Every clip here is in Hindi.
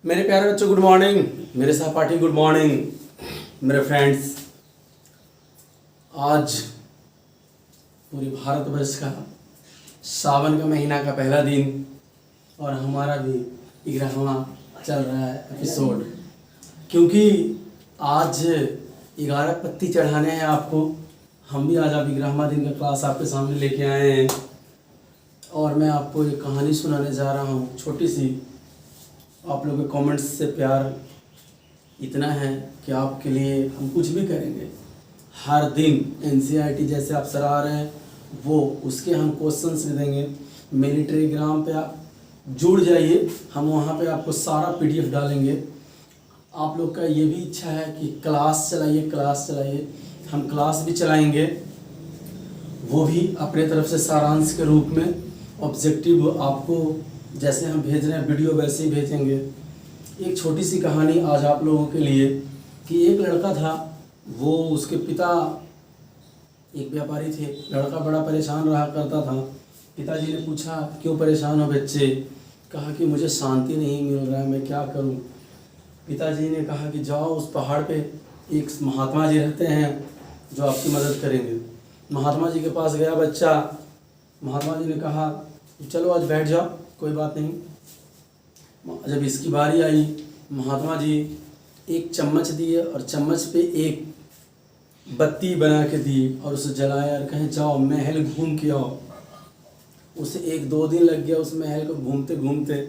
मेरे प्यारे बच्चों गुड मॉर्निंग, मेरे सहपाठी गुड मॉर्निंग। मेरे फ्रेंड्स, आज पूरे भारतवर्ष का सावन का महीना का पहला दिन और हमारा भी 11वां चल रहा है एपिसोड। क्योंकि आज 11 पत्ती चढ़ाने हैं आपको। हम भी आज आप 11वां दिन का क्लास आपके सामने लेके आए हैं और मैं आपको एक कहानी सुनाने जा रहा हूँ छोटी सी। आप लोगों के कमेंट्स से प्यार इतना है कि आपके लिए हम कुछ भी करेंगे। हर दिन एनसीईआरटी जैसे आप सर आ रहे हैं वो उसके हम क्वेश्चंस भी देंगे। मेरे टेलीग्राम पे आप जुड़ जाइए, हम वहाँ पे आपको सारा पीडीएफ डालेंगे। आप लोग का ये भी इच्छा है कि क्लास चलाइए, हम क्लास भी चलाएंगे, वो भी अपने तरफ से सारांश के रूप में। ऑब्जेक्टिव आपको जैसे हम भेज रहे हैं वीडियो वैसे ही भेजेंगे। एक छोटी सी कहानी आज आप लोगों के लिए कि एक लड़का था, वो उसके पिता एक व्यापारी थे। लड़का बड़ा परेशान रहा करता था। पिताजी ने पूछा क्यों परेशान हो बच्चे? कहा कि मुझे शांति नहीं मिल रहा है, मैं क्या करूं? पिताजी ने कहा कि जाओ उस पहाड़ पे, एक महात्मा जी रहते हैं जो आपकी मदद करेंगे। महात्मा जी के पास गया बच्चा। महात्मा जी ने कहा चलो आज बैठ जाओ, कोई बात नहीं। जब इसकी बारी आई, महात्मा जी एक चम्मच दिए और चम्मच पे एक बत्ती बना के दी और उसे जलाया और कहे जाओ महल घूम के आओ। उसे 1-2 दिन लग गया उस महल को घूमते घूमते।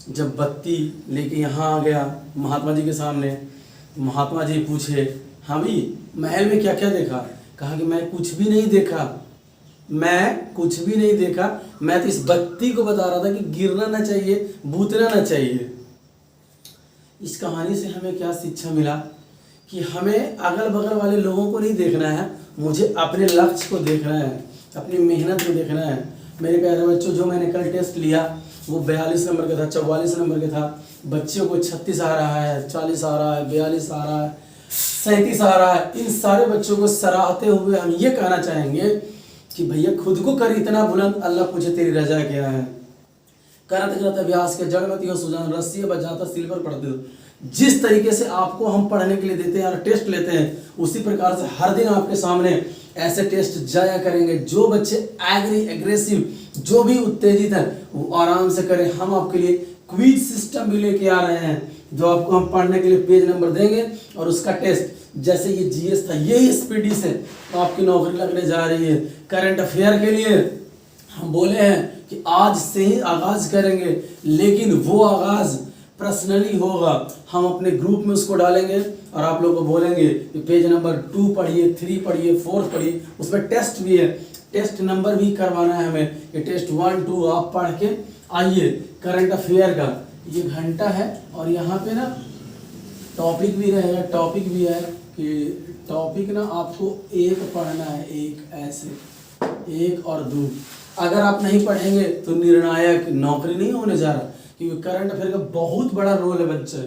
जब बत्ती लेके यहाँ आ गया महात्मा जी के सामने, महात्मा जी पूछे हाँ भी महल में क्या क्या देखा? कहा कि मैं कुछ भी नहीं देखा, मैं तो इस बत्ती को बता रहा था कि गिरना ना चाहिए, बूतना ना चाहिए। इस कहानी से हमें क्या शिक्षा मिला कि हमें अगल बगल वाले लोगों को नहीं देखना है, मुझे अपने लक्ष्य को देखना है, अपनी मेहनत को देखना है। मेरे प्यारे बच्चों, जो मैंने कल टेस्ट लिया वो 42 नंबर का था, 44 नंबर का था। बच्चों को 36 आ रहा है, 40 आ रहा है, 42 आ रहा है, 37 आ रहा है। इन सारे बच्चों को सराहते हुए हम ये कहना चाहेंगे कि भैया खुद को कर इतना बुलंद, अल्लाह पूछे तेरी रजा क्या है। करत करत अभ्यास के जड़मती हो सुजान, रस्सी बजाता सिल्वर पढ़ते हो। जिस तरीके से आपको हम पढ़ने के लिए देते हैं और टेस्ट लेते हैं, उसी प्रकार से हर दिन आपके सामने ऐसे टेस्ट जाया करेंगे। जो बच्चे एग्रेसिव, जो भी उत्तेजित है, वो आराम से करें। हम आपके लिए क्विज सिस्टम भी लेके आ रहे हैं जो आपको हम पढ़ने के लिए पेज नंबर देंगे और उसका टेस्ट, जैसे ये जीएस था, यही स्पीडी से तो आपकी नौकरी लगने जा रही है। करंट अफेयर के लिए हम बोले हैं कि आज से ही आगाज करेंगे, लेकिन वो आगाज पर्सनली होगा। हम अपने ग्रुप में उसको डालेंगे और आप लोगों को बोलेंगे कि पेज नंबर 2 पढ़िए, 3 पढ़िए, 4 पढ़िए। उसमें टेस्ट भी है, टेस्ट नंबर भी करवाना है हमें। ये टेस्ट 1, 2 आप पढ़ के आइए। करंट अफेयर का ये घंटा है और यहाँ पे ना टॉपिक भी रहेगा। टॉपिक भी है कि टॉपिक ना आपको एक पढ़ना है, एक ऐसे 1 और 2। अगर आप नहीं पढ़ेंगे तो निर्णायक नौकरी नहीं होने जा रहा, क्योंकि करंट अफेयर का बहुत बड़ा रोल है बच्चे।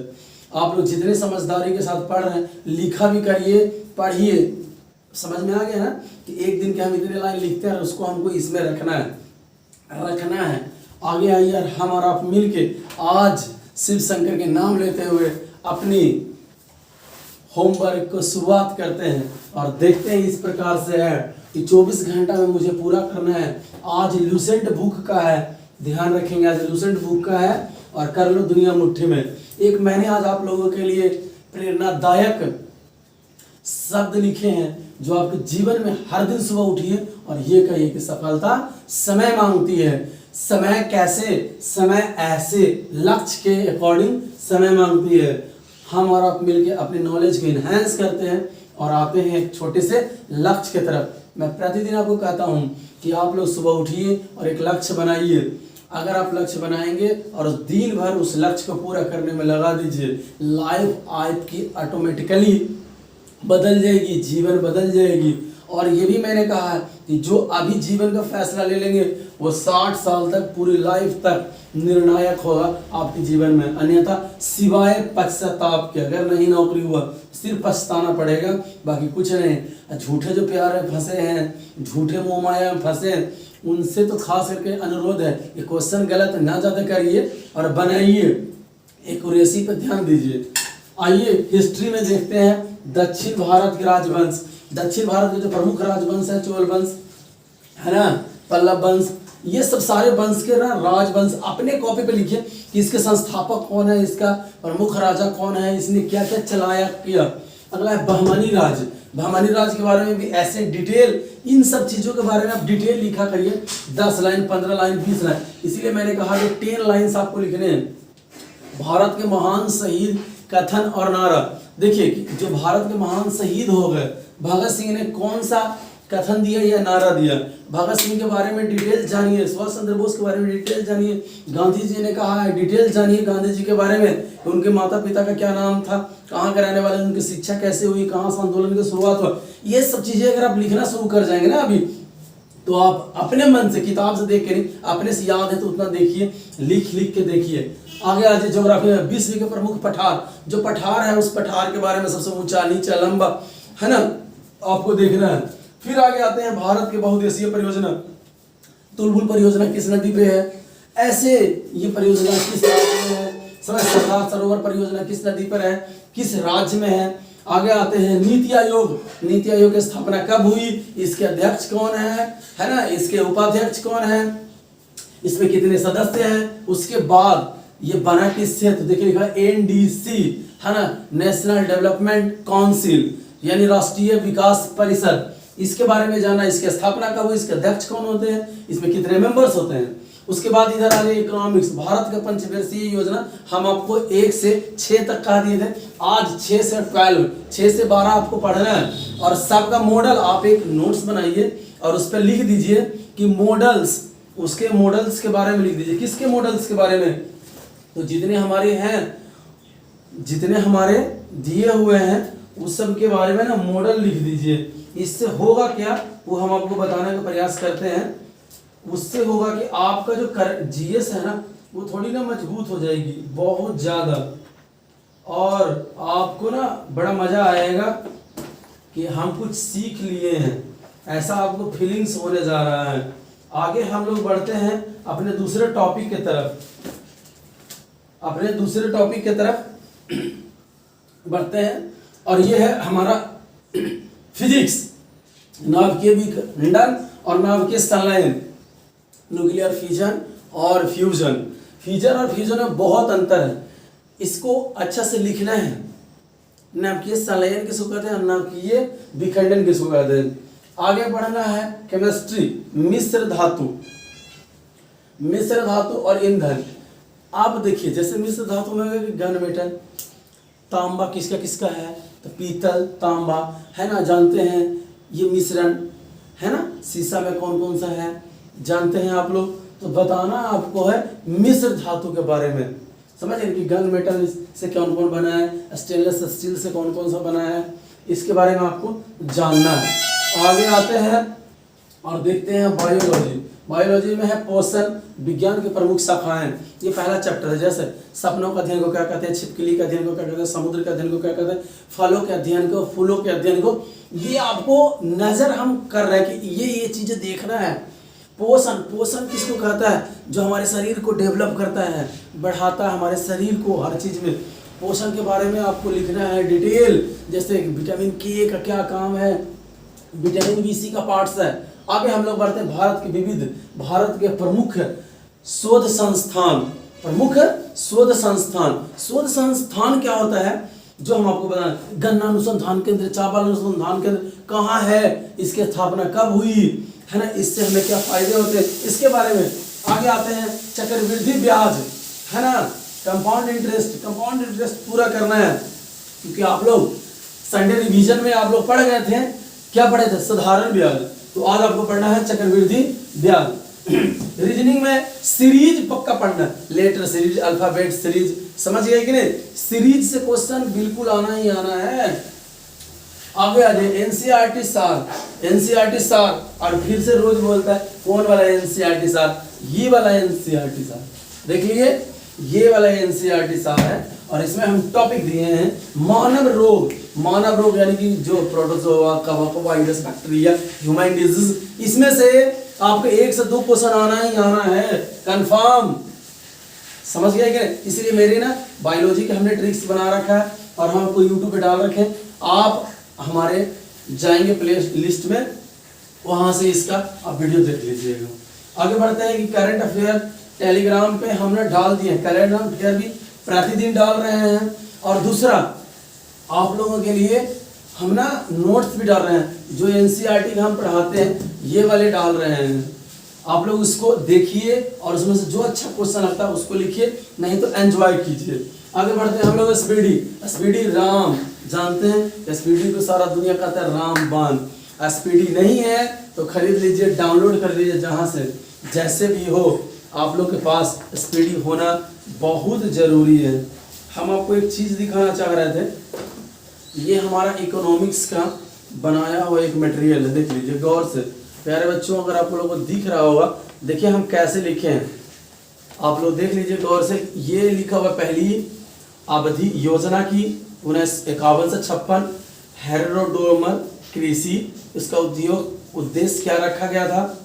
आप लोग जितने समझदारी के साथ पढ़ रहे हैं, लिखा भी करिए, पढ़िए। समझ में आ गया ना कि एक दिन के हम इतने लाइन लिखते हैं और उसको हमको इसमें रखना है। आगे आइए और हम और आप मिल के आज शिव शंकर के नाम लेते हुए अपनी होमवर्क को शुरुआत करते हैं और देखते हैं इस प्रकार से है कि 24 घंटा में मुझे पूरा करना है। आज लूसेंट बुक का है, ध्यान रखेंगे, आज लूसेंट बुक का है और कर लो दुनिया मुट्ठी में। एक मैंने आज आप लोगों के लिए प्रेरणादायक शब्द लिखे हैं जो आपके जीवन में हर दिन सुबह उठिए और ये कहिए कि सफलता समय मांगती है। समय कैसे? समय ऐसे, लक्ष्य के अकॉर्डिंग समय मांगती है। हम और आप मिलके अपनी नॉलेज को इन्हेंस करते हैं और आते हैं एक छोटे से लक्ष्य की तरफ। मैं प्रतिदिन आपको कहता हूं कि आप लोग सुबह उठिए और एक लक्ष्य बनाइए। अगर आप लक्ष्य बनाएंगे और दिन भर उस लक्ष्य को पूरा करने में लगा दीजिए, लाइफ आपकी ऑटोमेटिकली बदल जाएगी, जीवन बदल जाएगी। और ये भी मैंने कहा है कि जो अभी जीवन का फैसला ले लेंगे वो 60 साल तक, पूरी लाइफ तक निर्णायक होगा आपके जीवन में। अन्यथा सिवाय पश्चाताप के, अगर नहीं नौकरी हुआ सिर्फ पछताना पड़ेगा, बाकी कुछ नहीं। झूठे जो प्यार में फंसे हैं, झूठे मोह माया में फंसे हैं, उनसे तो खास करके अनुरोध है कि क्वेश्चन गलत ना ज़्यादा करिए और बनाइए। एक्यूरेसी पे ध्यान दीजिए। आइए हिस्ट्री में देखते हैं दक्षिण भारत के राजवंश। दक्षिण भारत के जो प्रमुख राजवंश है, चोल वंश है ना, पल्लव वंश, ये सब सारे वंश के ना राजवंश अपने कॉपी पे लिखिए कि इसके संस्थापक कौन है, इसका प्रमुख राजा कौन है, इसने क्या क्या चलाया किया। अगला है बहमनी राज। बहमनी राज के बारे में भी ऐसे डिटेल, इन सब चीज़ों के बारे में आप डिटेल लिखा करिए, 10 लाइन, 15 लाइन, 20 लाइन। इसीलिए मैंने कहा कि 10 लाइन्स आपको लिखने हैं। भारत के महान शहीद, कथन और नारा। देखिए कि जो भारत के महान शहीद हो गए, भगत सिंह ने कौन सा कथन दिया या नारा दिया, भगत सिंह के बारे में डिटेल जानिए, सुभाष चंद्र बोस के बारे में डिटेल जानिए, गांधी जी ने कहा है डिटेल जानिए गांधी जी के बारे में, उनके माता पिता का क्या नाम था, कहाँ के रहने वाले, उनकी शिक्षा कैसे हुई, कहाँ से आंदोलन की शुरुआत हुआ। ये सब चीज़ें अगर आप लिखना शुरू कर जाएंगे ना अभी, तो आप अपने मन से, किताब से देख के नहीं, अपने से याद है तो उतना देखिए, लिख लिख के देखिए। आगे आज ज्योग्राफी में विश्व के प्रमुख पठार, जो पठार है उस पठार के बारे में, सबसे ऊंचा, नीचा, लंबा, है ना, आपको देखना है। फिर आगे आते हैं भारत के बहुउद्देशीय परियोजना। तुलबुल परियोजना किस नदी पे है, ऐसे ये परियोजना किस राज्य में है, सरदार सरोवर परियोजना किस नदी पर है, किस राज्य में है। आगे आते हैं नीति आयोग। नीति आयोग की स्थापना कब हुई, इसके अध्यक्ष कौन है ना, इसके उपाध्यक्ष कौन है, इसमें कितने सदस्य हैं। उसके बाद ये बना किससे, तो देखिए लिखा एनडीसी, है ना, नेशनल डेवलपमेंट काउंसिल, यानी राष्ट्रीय विकास परिषद। इसके बारे में जाना, इसकी स्थापना कब हुई, इसके अध्यक्ष कौन होते हैं, इसमें कितने मेंबर्स होते हैं। उसके बाद इधर आ गए इकोनॉमिक्स। भारत का पंचवर्षीय योजना, हम आपको 1 से 6 तक कहा दिए थे, आज 6 से 12, 6 से 12 आपको पढ़ना है। और सबका मॉडल आप एक नोट्स बनाइए और उस पर लिख दीजिए कि मॉडल्स, उसके मॉडल्स के बारे में लिख दीजिए। किसके मॉडल्स के बारे में, तो जितने हमारे हैं, जितने हमारे दिए हुए हैं उस सब के बारे में ना मॉडल लिख दीजिए। इससे होगा क्या, वो हम आपको बताने का प्रयास करते हैं। उससे होगा कि आपका जो जीएस है ना, वो थोड़ी ना मजबूत हो जाएगी, बहुत ज़्यादा, और आपको ना बड़ा मज़ा आएगा कि हम कुछ सीख लिए हैं, ऐसा आपको फीलिंग्स होने जा रहा है। आगे हम लोग बढ़ते हैं अपने दूसरे टॉपिक की तरफ, अपने दूसरे टॉपिक की तरफ बढ़ते हैं, और ये है हमारा फिजिक्स, नाभिकीय विखंडन और नाभिकीय संलयन, न्यूक्लियर फिजन और फ्यूजन। फिजन और फ्यूजन में बहुत अंतर है, इसको अच्छा से लिखना है। नाभिकीय संलयन किसको कहते हैं, नाभिकीय विखंडन किसको कहते हैं। आगे बढ़ना है केमिस्ट्री, मिश्र धातु, मिश्र धातु और ईंधन। आप देखिए जैसे मिश्र धातु में गन मेटल, तांबा किसका किसका है, तो पीतल, तांबा, है ना, जानते हैं ये मिश्रण, है ना, शीशा में कौन कौन सा है जानते हैं आप लोग। तो बताना आपको है मिश्र धातु के बारे में, समझ रहे कि गन मेटल से कौन कौन बना है, स्टेनलेस स्टील से कौन कौन सा बना है, इसके बारे में आपको जानना है। आगे आते हैं और देखते हैं बायोलॉजी। बायोलॉजी में है पोषण विज्ञान की प्रमुख शाखाएं, ये पहला चैप्टर है। जैसे सपनों का अध्ययन को क्या कहते हैं, छिपकली का अध्ययन को क्या कहते हैं, समुद्र के अध्ययन को क्या कहते हैं, फलों के अध्ययन को, फूलों के अध्ययन को। ये आपको नजर हम कर रहे हैं कि ये चीजें देखना है। पोषण, पोषण किसको कहता है, जो हमारे शरीर को डेवलप करता है, बढ़ाता है हमारे शरीर को हर चीज में। पोषण के बारे में आपको लिखना है डिटेल, जैसे विटामिन के का क्या काम है, विटामिन बी सी का पार्ट्स है। आगे हम लोग बढ़ते हैं भारत के विविध, भारत के प्रमुख शोध संस्थान, प्रमुख शोध संस्थान। शोध संस्थान क्या होता है, जो हम आपको बताएं, गन्ना अनुसंधान केंद्र, चावल अनुसंधान केंद्र कहाँ है, इसकी स्थापना कब हुई, है ना, इससे हमें क्या फायदे होते हैं, इसके बारे में। आगे आते हैं चक्रवृद्धि ब्याज, है ना, कंपाउंड इंटरेस्ट। कंपाउंड इंटरेस्ट पूरा करना है, क्योंकि आप लोग संडे रिवीजन में आप लोग पढ़ गए थे, क्या पढ़े थे, साधारण ब्याज। तो आज आपको पढ़ना है चक्रवृद्धि ब्याज। रीजनिंग में सीरीज पक्का पढ़ना, लेटर सीरीज, अल्फाबेट सीरीज, समझ गए कि नहीं। सीरीज से क्वेश्चन बिल्कुल आना ही आना है। आगे आ जाए एनसीईआरटी सार, एनसीईआरटी सार, और फिर से रोज बोलता है कौन वाला एनसीईआरटी सार, ये वाला एनसीईआरटी सार देख लीजिए, ये वाला एनसीईआरटी सार है। और इसमें हम टॉपिक दिए हैं मानव रोग, मानव रोग यानी कि जो प्रोटोजोआ, कवक, वायरस, बैक्टीरिया, ह्यूमन डिजीज, इसमें से आपको 1 से 2 क्वेश्चन आना ही आना है कंफर्म। समझ गया क्या? इसलिए मेरे ना बायोलॉजी के हमने ट्रिक्स बना रखा है और हम आपको यूट्यूब पे डाल रखे हैं। आप हमारे जाएंगे प्ले लिस्ट में, वहां से इसका आप वीडियो देख लीजिएगा। आगे बढ़ते हैं कि करंट अफेयर टेलीग्राम पे हमने डाल दिए, करंट अफेयर भी प्रतिदिन डाल रहे हैं। और दूसरा आप लोगों के लिए हम ना नोट्स भी डाल रहे हैं, जो एनसीईआरटी का हम पढ़ाते हैं ये वाले डाल रहे हैं। आप लोग उसको देखिए और उसमें से जो अच्छा क्वेश्चन लगता है उसको लिखिए, नहीं तो एंजॉय कीजिए। आगे बढ़ते हैं हम लोग एसपीडी राम जानते हैं, एसपीडी को सारा दुनिया कहता है रामबाण। एसपीडी नहीं है तो खरीद लीजिए, डाउनलोड कर लीजिए, जहाँ से जैसे भी हो आप लोग के पास एसपीडी होना बहुत ज़रूरी है। हम आपको एक चीज़ दिखाना चाह रहे थे, ये हमारा इकोनॉमिक्स का बनाया हुआ एक मटेरियल है, देख लीजिए गौर से प्यारे बच्चों। अगर आप लोगों को दिख रहा होगा, देखिए हम कैसे लिखे हैं, आप लोग देख लीजिए गौर से। ये लिखा हुआ पहली अवधि योजना की 1951 से 56 हेरोडोमर कृषि, इसका उद्योग उद्देश्य क्या रखा गया था,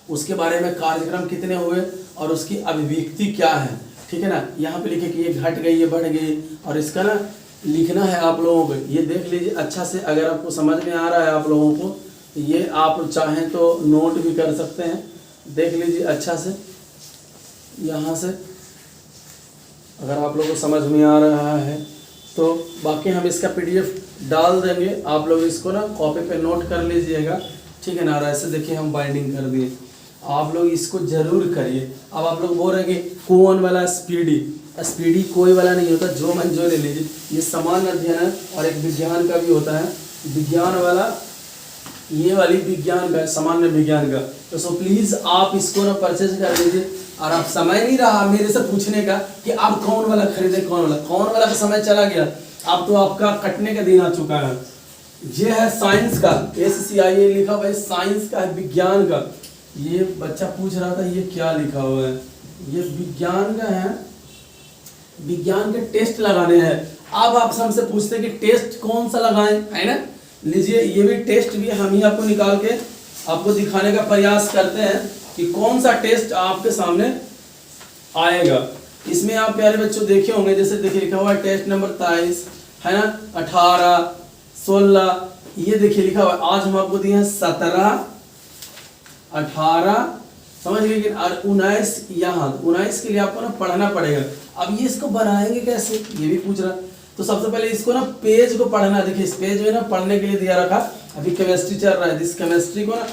उसके बारे में कार्यक्रम कितने हुए और उसकी अभिव्यक्ति क्या है, ठीक है ना। यहाँ पे लिखे कि ये घट गई, ये बढ़ गई, और इसका ना लिखना है आप लोगों को। ये देख लीजिए अच्छा से, अगर आपको समझ में आ रहा है आप लोगों को, ये आप चाहें तो नोट भी कर सकते हैं, देख लीजिए अच्छा से यहाँ से, अगर आप लोगों को समझ में आ रहा है तो। बाकी हम इसका पीडीएफ डाल देंगे, आप लोग इसको ना कॉपी पे नोट कर लीजिएगा, ठीक है ना। ऐसे देखिए हम बाइंडिंग कर दिए, आप लोग इसको जरूर करिए। अब आप लोग बोल रहे हैं कि कौन वाला स्पीडी कोई वाला नहीं होता, जो मन जो ले लीजिए। ये सामान्य अध्ययन है और एक विज्ञान का भी होता है, विज्ञान वाला ये वाली विज्ञान का, सामान्य विज्ञान का। तो सो प्लीज़ आप इसको ना परचेज कर लीजिए। और आप समय नहीं रहा मेरे से पूछने का कि आप कौन वाला खरीदे, कौन वाला का समय चला गया, अब तो आपका कटने का दिन आ चुका है। ये है साइंस का, SCIA लिखा हुआ है, साइंस का है, विज्ञान का। ये बच्चा पूछ रहा था ये क्या लिखा हुआ है, ये विज्ञान का है, विज्ञान के टेस्ट लगाने हैं। अब आप हमसे पूछते हैं कि टेस्ट कौन सा लगाएं, है ना। लीजिए ये भी टेस्ट भी हम ही आपको निकाल के आपको दिखाने का प्रयास करते हैं कि कौन सा टेस्ट आपके सामने आएगा। इसमें आप प्यारे बच्चों देखे होंगे, जैसे देखिए लिखा हुआ है टेस्ट नंबर 23 है ना, 18, 16, ये देखिए लिखा हुआ है। आज हम आपको दिए हैं 17, 18, समझ गए कि 19, यहाँ 19 के लिए आपको ना पढ़ना पड़ेगा। अब ये इसको बनाएंगे कैसे, ये भी पूछ रहा। तो सबसे पहले इसको ना पेज को पढ़ना, देखिए इस पेज में ना पढ़ने के लिए दिया रखा। अभी केमिस्ट्री चल रहा है, इस केमिस्ट्री को ना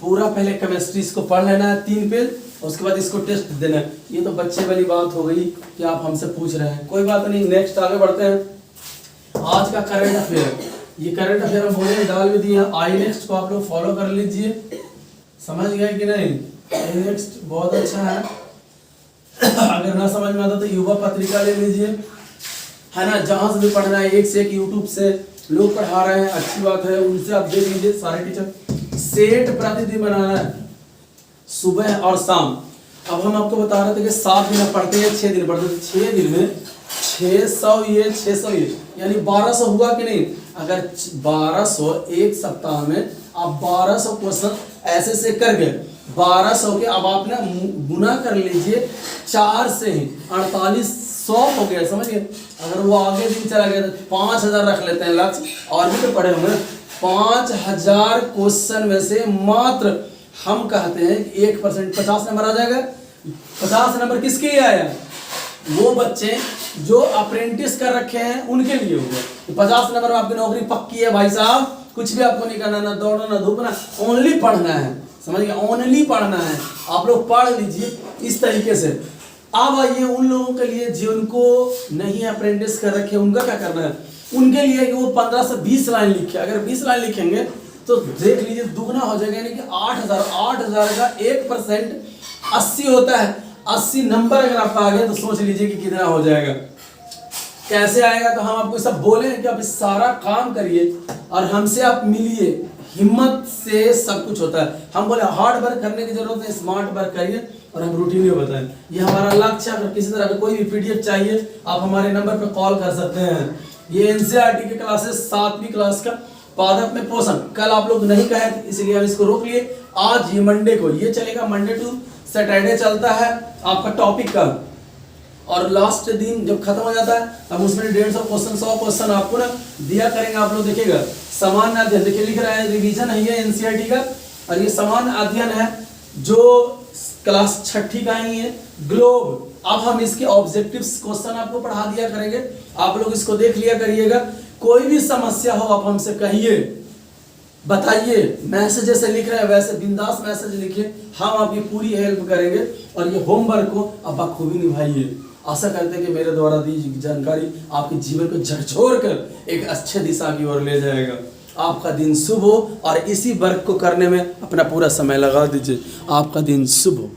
पूरा पहले केमिस्ट्री इसको पढ़ लेना है 3 पेज, और उसके बाद इसको टेस्ट देना है। ये तो बच्चे वाली बात हो गई कि आप हमसे पूछ रहे हैं, कोई बात नहीं। नेक्स्ट आगे बढ़ते हैं। आज का करंट अफेयर, ये करंट अफेयर हम बोले डाल भी दिए हैं। आई नेक्स्ट को आप लोग फॉलो कर लीजिए, समझ गए कि नहीं। आई नेक्स्ट बहुत अच्छा है, अगर ना समझ में आता तो युवा पत्रिका ले लीजिए, है ना। जहाँ से भी पढ़ना है, एक से एक यूट्यूब से लोग पढ़ा रहे हैं, अच्छी बात है, उनसे आप देख लीजिए। सारे टीचर सेट प्रतिदिन बनाना है, सुबह और शाम। अब हम आपको बता रहे थे कि 7 दिन पढ़ते हैं, 6 दिन पढ़ते हैं, 6 दिन में 600 ये 600 ये यानी 1200 हुआ कि नहीं। अगर 1200 एक सप्ताह में आप 1200 क्वेश्चन ऐसे से कर गए, 1200 के अब आप ना गुना कर लीजिए 4 से ही 4800 हो गया, समझ गए। अगर वो आगे दिन चला गया तो 5000 रख लेते हैं लक्ष्य, और भी तो पढ़े होंगे। 5000 क्वेश्चन में से मात्र हम कहते हैं कि 1% 50 नंबर आ जाएगा। 50 नंबर किसके लिए आया, वो बच्चे जो अप्रेंटिस कर रखे हैं उनके लिए होगा। 50 नंबर में आपकी नौकरी पक्की है भाई साहब, कुछ भी आपको नहीं करना, ना दौड़ना ना धूपना, ओनली पढ़ना है, समझ गए, ओनली पढ़ना है। आप लोग पढ़ लीजिए इस तरीके से। अब आइए उन लोगों के लिए जिनको नहीं अप्रेंटिस कर रखे, उनका क्या करना है। उनके लिए कि वो 15 से 20 लाइन लिखे। अगर 20 लाइन लिखेंगे तो देख लीजिए दुगना हो जाएगा, यानी कि 8000 का 1% 80 होता है। 80 नंबर अगर आपका आ गया तो सोच लीजिए कि कितना हो जाएगा। कैसे आएगा, तो हम आपको सब बोले कि आप इस सारा काम करिए और हमसे आप मिलिए, हिम्मत से सब कुछ होता है। हम बोले हार्ड वर्क करने की जरूरत है, स्मार्ट वर्क करिए, और हम रूटीन में बताएं। ये हमारा लक्ष्य है। अगर किसी तरह का कोई भी पीडीएफ चाहिए आप हमारे नंबर पर कॉल कर सकते हैं। ये एनसीईआरटी के क्लासेस 7वीं क्लास का पादप में पोषण, कल आप लोग नहीं कहे इसलिए हम इसको रोक लिए। आज ये मंडे को ये चलेगा, मंडे टू सैटरडे चलता है आपका टॉपिक का। और लास्ट दिन जब खत्म हो जाता है तब उसमें 150 क्वेश्चन 100 क्वेश्चन आपको ना दिया करेंगे। आप लोग देखिएगा सामान्य अध्ययन, देखिए लिख रहा है रिवीजन है ये एनसीईआरटी का, और ये सामान्य अध्ययन है जो क्लास 6ठी का ही है। ग्लोब, अब हम इसके ऑब्जेक्टिव्स क्वेश्चन आपको पढ़ा दिया करेंगे, आप लोग इसको देख लिया करिएगा। कोई भी समस्या हो आप हमसे कहिए, बताइए, मैसेज जैसे लिख रहे हैं वैसे बिंदास मैसेज लिखिए, हम आपकी पूरी हेल्प करेंगे। और ये होमवर्क को आप बखूबी निभाइए। आशा करते हैं कि मेरे द्वारा दी जानकारी आपके जीवन को झकझोर कर एक अच्छे दिशा की ओर ले जाएगा। आपका दिन शुभ हो और इसी वर्क को करने में अपना पूरा समय लगा दीजिए। आपका दिन शुभ हो।